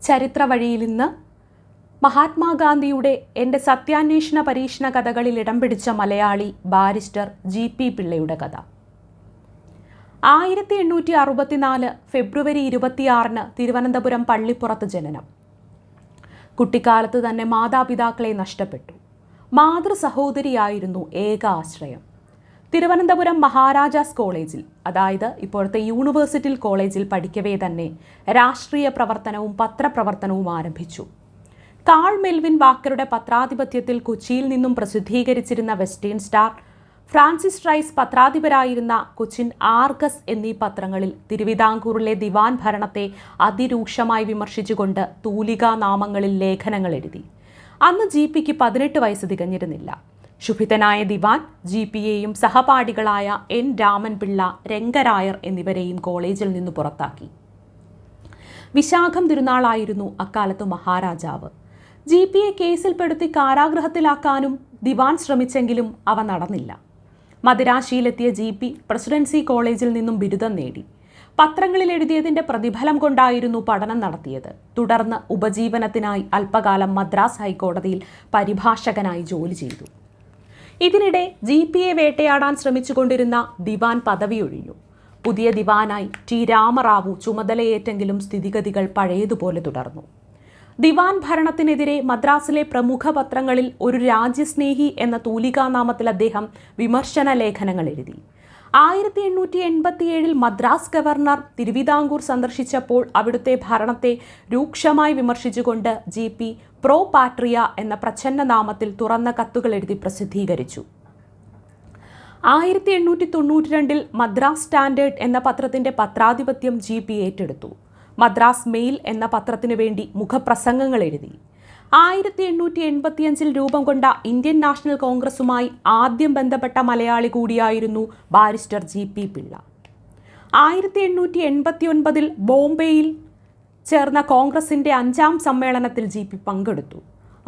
ചരിത്ര വഴിയിൽ നിന്ന് മഹാത്മാഗാന്ധിയുടെ എൻ്റെ സത്യാന്വേഷണ പരീക്ഷണ കഥകളിൽ ഇടം പിടിച്ച മലയാളി ബാരിസ്റ്റർ ജി.പി. പിള്ളയുടെ കഥ. 1864 ഫെബ്രുവരി 26 തിരുവനന്തപുരം പള്ളിപ്പുറത്ത് ജനനം. കുട്ടിക്കാലത്ത് തന്നെ മാതാപിതാക്കളെ നഷ്ടപ്പെട്ടു. മാതൃ സഹോദരിയായിരുന്നു ഏക ആശ്രയം. തിരുവനന്തപുരം മഹാരാജാസ് കോളേജിൽ, അതായത് ഇപ്പോഴത്തെ യൂണിവേഴ്സിറ്റി കോളേജിൽ പഠിക്കവേ തന്നെ രാഷ്ട്രീയ പ്രവർത്തനവും പത്രപ്രവർത്തനവും ആരംഭിച്ചു. കാൾ മെൽവിൻ വാക്കറുടെ പത്രാധിപത്യത്തിൽ കൊച്ചിയിൽ നിന്നും പ്രസിദ്ധീകരിച്ചിരുന്ന വെസ്റ്റേൺ സ്റ്റാർ, ഫ്രാൻസിസ് റൈസ് പത്രാധിപരായിരുന്ന കൊച്ചിൻ ആർഗസ് എന്നീ പത്രങ്ങളിൽ തിരുവിതാംകൂറിലെ ദിവാൻ ഭരണത്തെ അതിരൂക്ഷമായി വിമർശിച്ചുകൊണ്ട് തൂലികാ നാമങ്ങളിൽ ലേഖനങ്ങൾ എഴുതി. അന്ന് ജി.പിക്ക് 18 വയസ്സ് തികഞ്ഞിരുന്നില്ല. ശുഭിതനായ ദിവാൻ ജി.പിയെയും സഹപാഠികളായ എൻ രാമൻപിള്ള, രംഗരായർ എന്നിവരെയും കോളേജിൽ നിന്ന് പുറത്താക്കി. വിശാഖം തിരുനാളായിരുന്നു അക്കാലത്ത് മഹാരാജാവ്. ജി.പിയെ കേസിൽപ്പെടുത്തി കാരാഗൃഹത്തിലാക്കാനും ദിവാൻ ശ്രമിച്ചെങ്കിലും അവ നടന്നില്ല. മദിരാശിയിലെത്തിയ ജി.പി പ്രസിഡൻസി കോളേജിൽ നിന്നും ബിരുദം നേടി. പത്രങ്ങളിൽ എഴുതിയതിൻ്റെ പ്രതിഫലം കൊണ്ടായിരുന്നു പഠനം നടത്തിയത്. തുടർന്ന് ഉപജീവനത്തിനായി അല്പകാലം മദ്രാസ് ഹൈക്കോടതിയിൽ പരിഭാഷകനായി ജോലി ചെയ്തു. ഇതിനിടെ ജി.പിയെ വേട്ടയാടാൻ ശ്രമിച്ചുകൊണ്ടിരുന്ന ദിവാൻ പദവി ഒഴിഞ്ഞു. പുതിയ ദിവാനായി ടി രാമറാവു ചുമതലയേറ്റെങ്കിലും സ്ഥിതിഗതികൾ പഴയതുപോലെ തുടർന്നു. ദിവാൻ ഭരണത്തിനെതിരെ മദ്രാസിലെ പ്രമുഖ പത്രങ്ങളിൽ ഒരു രാജ്യസ്നേഹി എന്ന തൂലികാനാമത്തിൽ അദ്ദേഹം വിമർശന ലേഖനങ്ങൾ എഴുതി. 1887 മദ്രാസ് ഗവർണർ തിരുവിതാംകൂർ സന്ദർശിച്ചപ്പോൾ അവിടുത്തെ ഭരണത്തെ രൂക്ഷമായി വിമർശിച്ചുകൊണ്ട് ജി.പി പ്രോ പാട്രിയ എന്ന പ്രച്ഛന്ന നാമത്തിൽ തുറന്ന കത്തുകൾ എഴുതി പ്രസിദ്ധീകരിച്ചു. 1892 മദ്രാസ് സ്റ്റാൻഡേർഡ് എന്ന പത്രത്തിന്റെ പത്രാധിപത്യം ജി.പി ഏറ്റെടുത്തു. മദ്രാസ് മെയിൽ എന്ന പത്രത്തിനു വേണ്ടി മുഖപ്രസംഗങ്ങൾ എഴുതി. 1885 രൂപം കൊണ്ട ഇന്ത്യൻ നാഷണൽ കോൺഗ്രസുമായി ആദ്യം ബന്ധപ്പെട്ട മലയാളി കൂടിയായിരുന്നു ബാരിസ്റ്റർ ജി.പി. പിള്ള. 1889 ബോംബെയിൽ ചേർന്ന കോൺഗ്രസിന്റെ 5ാം സമ്മേളനത്തിൽ ജി.പി പങ്കെടുത്തു.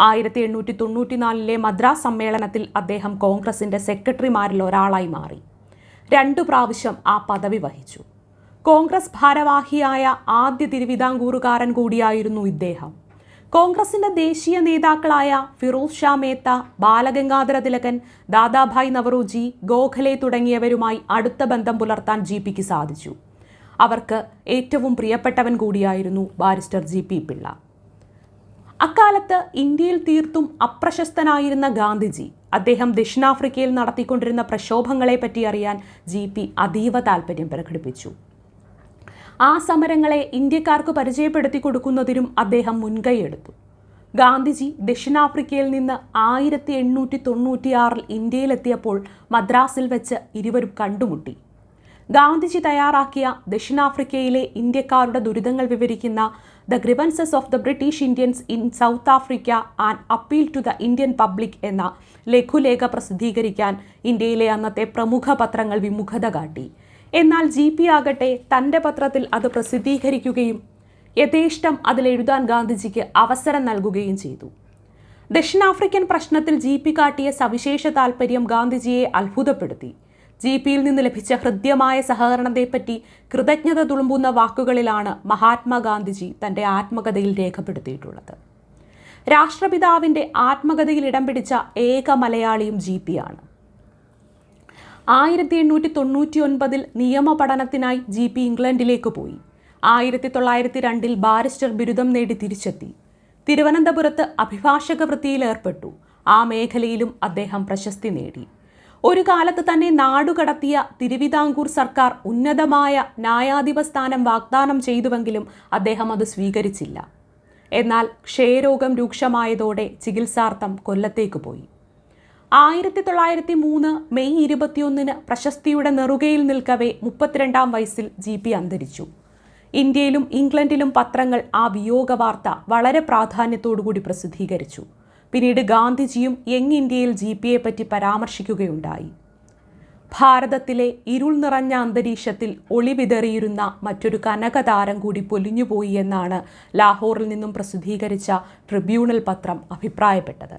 1894 മദ്രാസ് സമ്മേളനത്തിൽ അദ്ദേഹം കോൺഗ്രസിന്റെ സെക്രട്ടറിമാരിൽ ഒരാളായി മാറി. 2 പ്രാവശ്യം ആ പദവി വഹിച്ചു. കോൺഗ്രസ് ഭാരവാഹിയായ ആദ്യ തിരുവിതാംകൂറുകാരൻ കൂടിയായിരുന്നു ഇദ്ദേഹം. കോൺഗ്രസിന്റെ ദേശീയ നേതാക്കളായ ഫിറോസ് ഷാ മേത്ത, ബാലഗംഗാധര തിലകൻ, ദാദാഭായ് നവറോജി, ഗോഖലെ തുടങ്ങിയവരുമായി അടുത്ത ബന്ധം പുലർത്താൻ ജി.പിക്ക് സാധിച്ചു. അവർക്ക് ഏറ്റവും പ്രിയപ്പെട്ടവൻ കൂടിയായിരുന്നു ബാരിസ്റ്റർ ജി.പി. പിള്ള. അക്കാലത്ത് ഇന്ത്യയിൽ തീർത്തും അപ്രശസ്തനായിരുന്ന ഗാന്ധിജി, അദ്ദേഹം ദക്ഷിണാഫ്രിക്കയിൽ നടത്തിക്കൊണ്ടിരുന്ന പ്രക്ഷോഭങ്ങളെപ്പറ്റി അറിയാൻ ജി.പി അതീവ താൽപ്പര്യം പ്രകടിപ്പിച്ചു. ആ സമരങ്ങളെ ഇന്ത്യക്കാർക്ക് പരിചയപ്പെടുത്തി കൊടുക്കുന്നതിനും അദ്ദേഹം മുൻകൈയെടുത്തു. ഗാന്ധിജി ദക്ഷിണാഫ്രിക്കയിൽ നിന്ന് 1896 ഇന്ത്യയിലെത്തിയപ്പോൾ മദ്രാസിൽ വെച്ച് ഇരുവരും കണ്ടുമുട്ടി. ഗാന്ധിജി തയ്യാറാക്കിയ ദക്ഷിണാഫ്രിക്കയിലെ ഇന്ത്യക്കാരുടെ ദുരിതങ്ങൾ വിവരിക്കുന്ന the grievances of the British Indians in South Africa and appeal to the Indian public എന്ന ലഘുലേഖ പ്രസിദ്ധീകരിക്കാൻ ഇന്ത്യയിലെ അന്നത്തെ പ്രമുഖ പത്രങ്ങൾ വിമുഖത കാട്ടി. എന്നാൽ ജി.പി ആകട്ടെ തൻ്റെ പത്രത്തിൽ അത് പ്രസിദ്ധീകരിക്കുകയും യഥേഷ്ടം അതിലെഴുതാൻ ഗാന്ധിജിക്ക് അവസരം നൽകുകയും ചെയ്തു. ദക്ഷിണാഫ്രിക്കൻ പ്രശ്നത്തിൽ ജി.പി കാട്ടിയ സവിശേഷ താൽപ്പര്യം ഗാന്ധിജിയെ അത്ഭുതപ്പെടുത്തി. ജി.പിയിൽ നിന്ന് ലഭിച്ച ഹൃദ്യമായ സഹകരണത്തെപ്പറ്റി കൃതജ്ഞത തുളുമ്പുന്ന വാക്കുകളിലാണ് മഹാത്മാഗാന്ധിജി തൻ്റെ ആത്മകഥയിൽ രേഖപ്പെടുത്തിയിട്ടുള്ളത്. രാഷ്ട്രപിതാവിൻ്റെ ആത്മകഥയിൽ ഇടം പിടിച്ച ഏക മലയാളിയും ജി.പിയാണ്. 1899 നിയമ പഠനത്തിനായി ജി.പി ഇംഗ്ലണ്ടിലേക്ക് പോയി. 1902 ബാരിസ്റ്റർ ബിരുദം നേടി തിരിച്ചെത്തി. തിരുവനന്തപുരത്ത് അഭിഭാഷക വൃത്തിയിൽ ഏർപ്പെട്ടു. ആ മേഖലയിലും അദ്ദേഹം പ്രശസ്തി നേടി. ഒരു കാലത്ത് തന്നെ നാടുകടത്തിയ തിരുവിതാംകൂർ സർക്കാർ ഉന്നതമായ ന്യായാധിപ സ്ഥാനം വാഗ്ദാനം ചെയ്തുവെങ്കിലും അദ്ദേഹം അത് സ്വീകരിച്ചില്ല. എന്നാൽ ക്ഷയരോഗം രൂക്ഷമായതോടെ ചികിത്സാർത്ഥം കൊല്ലത്തേക്ക് പോയി. 1903 മെയ് 21 പ്രശസ്തിയുടെ നെറുകയിൽ നിൽക്കവേ 32ാം വയസ്സിൽ ജി.പി അന്തരിച്ചു. ഇന്ത്യയിലും ഇംഗ്ലണ്ടിലും പത്രങ്ങൾ ആ വിയോഗ വാർത്ത വളരെ പ്രാധാന്യത്തോടുകൂടി പ്രസിദ്ധീകരിച്ചു. പിന്നീട് ഗാന്ധിജിയും യങ് ഇന്ത്യയിൽ ജി.പിയെ പറ്റി പരാമർശിക്കുകയുണ്ടായി. ഭാരതത്തിലെ ഇരുൾ നിറഞ്ഞ അന്തരീക്ഷത്തിൽ ഒളിവിതറിയിരുന്ന മറ്റൊരു കനകതാരം കൂടി പൊലിഞ്ഞുപോയി എന്നാണ് ലാഹോറിൽ നിന്നും പ്രസിദ്ധീകരിച്ച ട്രിബ്യൂണൽ പത്രം അഭിപ്രായപ്പെട്ടത്.